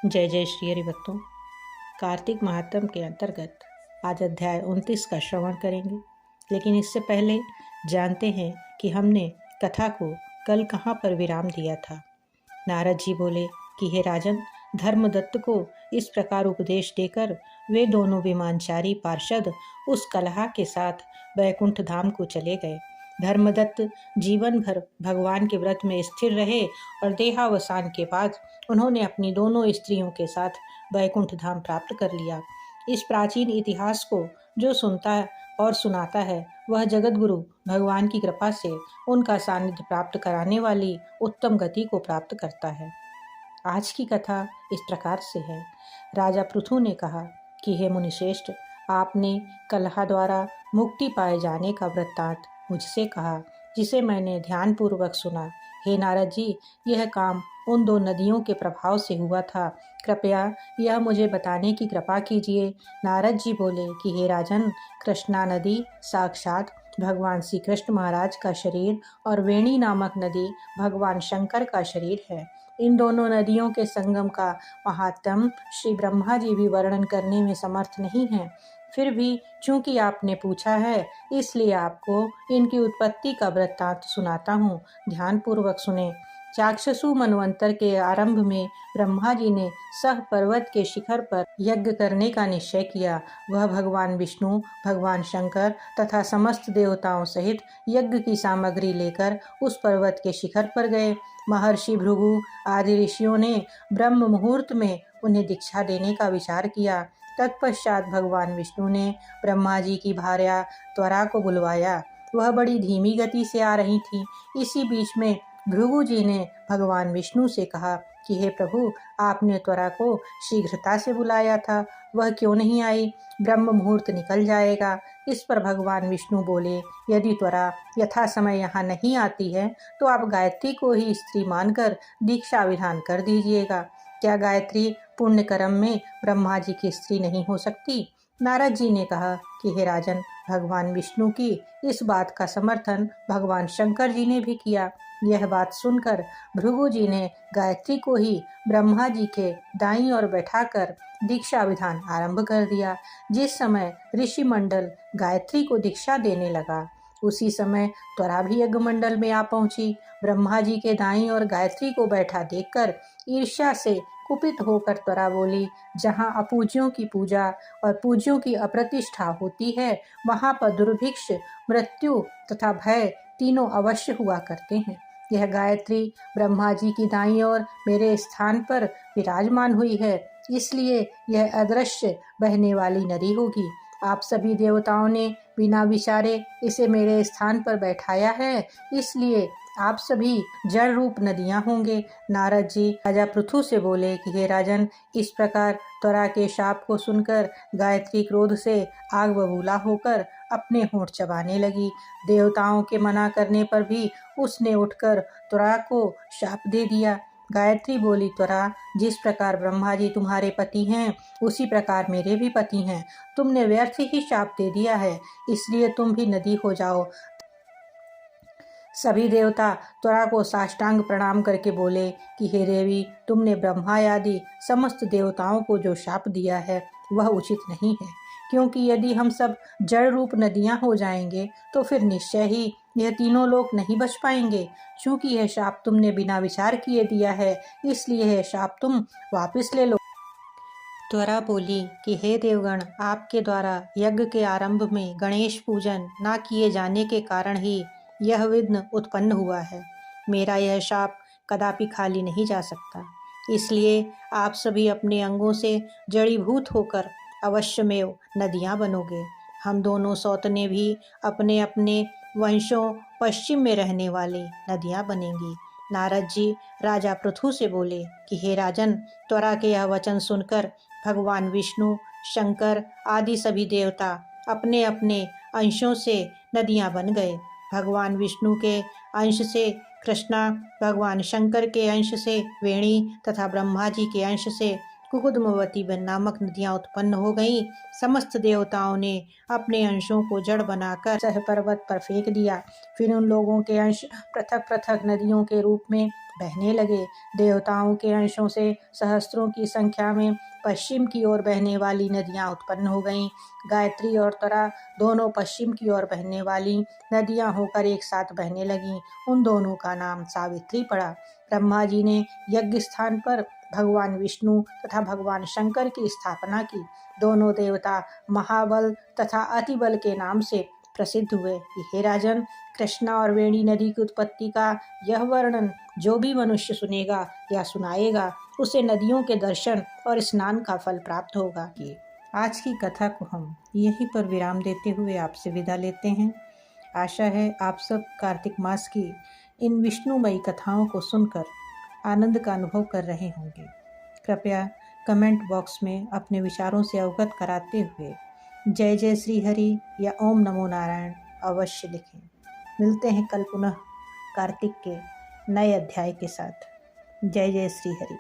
जय जय श्री हरि भक्तों। कार्तिक महात्म के अंतर्गत आज अध्याय 29 का श्रवण करेंगे, लेकिन इससे पहले जानते हैं कि हमने कथा को कल कहाँ पर विराम दिया था। नारद जी बोले कि हे राजन, धर्मदत्त को इस प्रकार उपदेश देकर वे दोनों विमानचारी पार्षद उस कलहा के साथ वैकुंठ धाम को चले गए। धर्मदत्त जीवन भर भगवान के व्रत में स्थिर रहे और देहावसान के बाद उन्होंने अपनी दोनों स्त्रियों के साथ वैकुंठ धाम प्राप्त कर लिया। इस प्राचीन इतिहास को जो सुनता और सुनाता है वह जगत गुरु भगवान की कृपा से उनका सानिध्य प्राप्त कराने वाली उत्तम गति को प्राप्त करता है। आज की कथा इस प्रकार से है। राजा पृथु ने कहा कि हे मुनिश्रेष्ठ, आपने कलहा द्वारा मुक्ति पाए जाने का वृत्तांत मुझसे कहा, जिसे मैंने ध्यानपूर्वक सुना। हे नारद जी, यह काम उन दो नदियों के प्रभाव से हुआ था। कृपया यह मुझे बताने की कृपा कीजिए। नारद जी बोले कि हे राजन, कृष्णा नदी साक्षात भगवान श्री कृष्ण महाराज का शरीर और वेणी नामक नदी भगवान शंकर का शरीर है। इन दोनों नदियों के संगम का महात्म श्री ब्रह्मा जी भी वर्णन करने में समर्थ नहीं है। फिर भी चूंकि आपने पूछा है, इसलिए आपको इनकी उत्पत्ति का वृत्तांत सुनाता हूँ। ध्यानपूर्वक सुने। चाक्षसु मनवंतर के आरंभ में ब्रह्मा जी ने सह पर्वत के शिखर पर यज्ञ करने का निश्चय किया। वह भगवान विष्णु, भगवान शंकर तथा समस्त देवताओं सहित यज्ञ की सामग्री लेकर उस पर्वत के शिखर पर गए। महर्षि भृगु आदि ऋषियों ने ब्रह्म मुहूर्त में उन्हें दीक्षा देने का विचार किया। तत्पश्चात भगवान विष्णु ने ब्रह्मा जी की भार्या त्वरा को बुलवाया। वह बड़ी धीमी गति से आ रही थी। इसी बीच में भृगु जी ने भगवान विष्णु से कहा कि हे प्रभु, आपने त्वरा को शीघ्रता से बुलाया था, वह क्यों नहीं आई? ब्रह्म मुहूर्त निकल जाएगा। इस पर भगवान विष्णु बोले, यदि त्वरा यथा समय यहाँ नहीं आती है तो आप गायत्री को ही स्त्री मानकर दीक्षा विधान कर दीजिएगा। क्या गायत्री पुण्य कर्म में ब्रह्मा जी की स्त्री नहीं हो सकती? नारद जी ने कहा कि हे राजन, भगवान विष्णु की इस बात का समर्थन भगवान शंकर जी ने भी किया। यह बात सुनकर भृगु जी ने गायत्री को ही ब्रह्मा जी के दाईं ओर बैठाकर दीक्षा विधान आरंभ कर दिया। जिस समय ऋषि मंडल गायत्री को दीक्षा देने लगा, उसी समय त्वरा भी यज्ञ मंडल में आ पहुंची। ब्रह्मा जी के दाईं ओर गायत्री को बैठा देखकर ईर्ष्या से कुपित होकर त्वरा बोली, जहाँ अपूज्यों की पूजा और पूज्यों की अप्रतिष्ठा होती है, वहाँ पर दुर्भिक्ष, मृत्यु तथा भय तीनों अवश्य हुआ करते हैं। यह गायत्री ब्रह्मा जी की दाईं ओर मेरे स्थान पर विराजमान हुई है, इसलिए यह अदृश्य बहने वाली नदी होगी। आप सभी देवताओं ने बिना विचारे इसे मेरे स्थान पर बैठाया है, इसलिए आप सभी जड़ रूप नदियां होंगे। नारद जी राजा पृथु से बोले कि हे राजन, इस प्रकार त्वरा के शाप को सुनकर गायत्री क्रोध से आग बबूला होकर अपने होंठ चबाने लगी। देवताओं के मना करने पर भी उसने उठकर त्वरा को शाप दे दिया। गायत्री बोली, त्वरा, जिस प्रकार ब्रह्मा जी तुम्हारे पति हैं, उसी प्रकार मेरे भी पति हैं। तुमने व्यर्थ ही शाप दे दिया है, इसलिए तुम भी नदी हो जाओ। सभी देवता त्वरा को साष्टांग प्रणाम करके बोले कि हे देवी, तुमने ब्रह्मा आदि समस्त देवताओं को जो शाप दिया है वह उचित नहीं है, क्योंकि यदि हम सब जड़ रूप नदियां हो जाएंगे तो फिर निश्चय ही यह तीनों लोग नहीं बच पाएंगे। चूंकि यह शाप तुमने बिना विचार किए दिया है, इसलिए यह शाप तुम वापस ले लो। त्वरा बोली कि हे देवगण, आपके द्वारा यज्ञ के आरंभ में गणेश पूजन न किए जाने के कारण ही यह विघ्न उत्पन्न हुआ है। मेरा यह शाप कदापि खाली नहीं जा सकता, इसलिए आप सभी अपने अंगों से जड़ीभूत होकर अवश्यमेव नदियां बनोगे। हम दोनों सौतने भी अपने अपने वंशों पश्चिम में रहने वाली नदियां बनेंगी। नारद जी राजा पृथु से बोले कि हे राजन, त्वरा के यह वचन सुनकर भगवान विष्णु, शंकर आदि सभी देवता अपने अपने अंशों से नदियां बन गए। भगवान विष्णु के अंश से कृष्णा, भगवान शंकर के अंश से वेणी तथा ब्रह्मा जी के अंश से कुकुदमवती नामक नदियां उत्पन्न हो गईं। समस्त देवताओं ने अपने अंशों को जड़ बनाकर सह पर्वत पर फेंक दिया। फिर उन लोगों के अंश पृथक पृथक नदियों के रूप में बहने लगे। देवताओं के अंशों से सहस्त्रों की संख्या में पश्चिम की ओर बहने वाली नदियां उत्पन्न हो गईं। गायत्री और तरा दोनों पश्चिम की ओर बहने वाली नदियां होकर एक साथ बहने लगीं। उन दोनों का नाम सावित्री पड़ा। ब्रह्मा जी ने यज्ञ स्थान पर भगवान विष्णु तथा भगवान शंकर की स्थापना की। दोनों देवता महाबल तथा अतिबल के नाम से प्रसिद्ध हुए। हे राजन, कृष्णा और वेणी नदी की उत्पत्ति का यह वर्णन जो भी मनुष्य सुनेगा या सुनाएगा, उसे नदियों के दर्शन और स्नान का फल प्राप्त होगा। आज की कथा को हम यहीं पर विराम देते हुए आपसे विदा लेते हैं। आशा है आप सब कार्तिक मास की इन विष्णुमयी कथाओं को सुनकर आनंद का अनुभव कर रहे होंगे। कृपया कमेंट बॉक्स में अपने विचारों से अवगत कराते हुए जय जय श्री हरि या ओम नमो नारायण अवश्य लिखें। मिलते हैं कल पुनः कार्तिक के नए अध्याय के साथ। जय जय श्री हरि।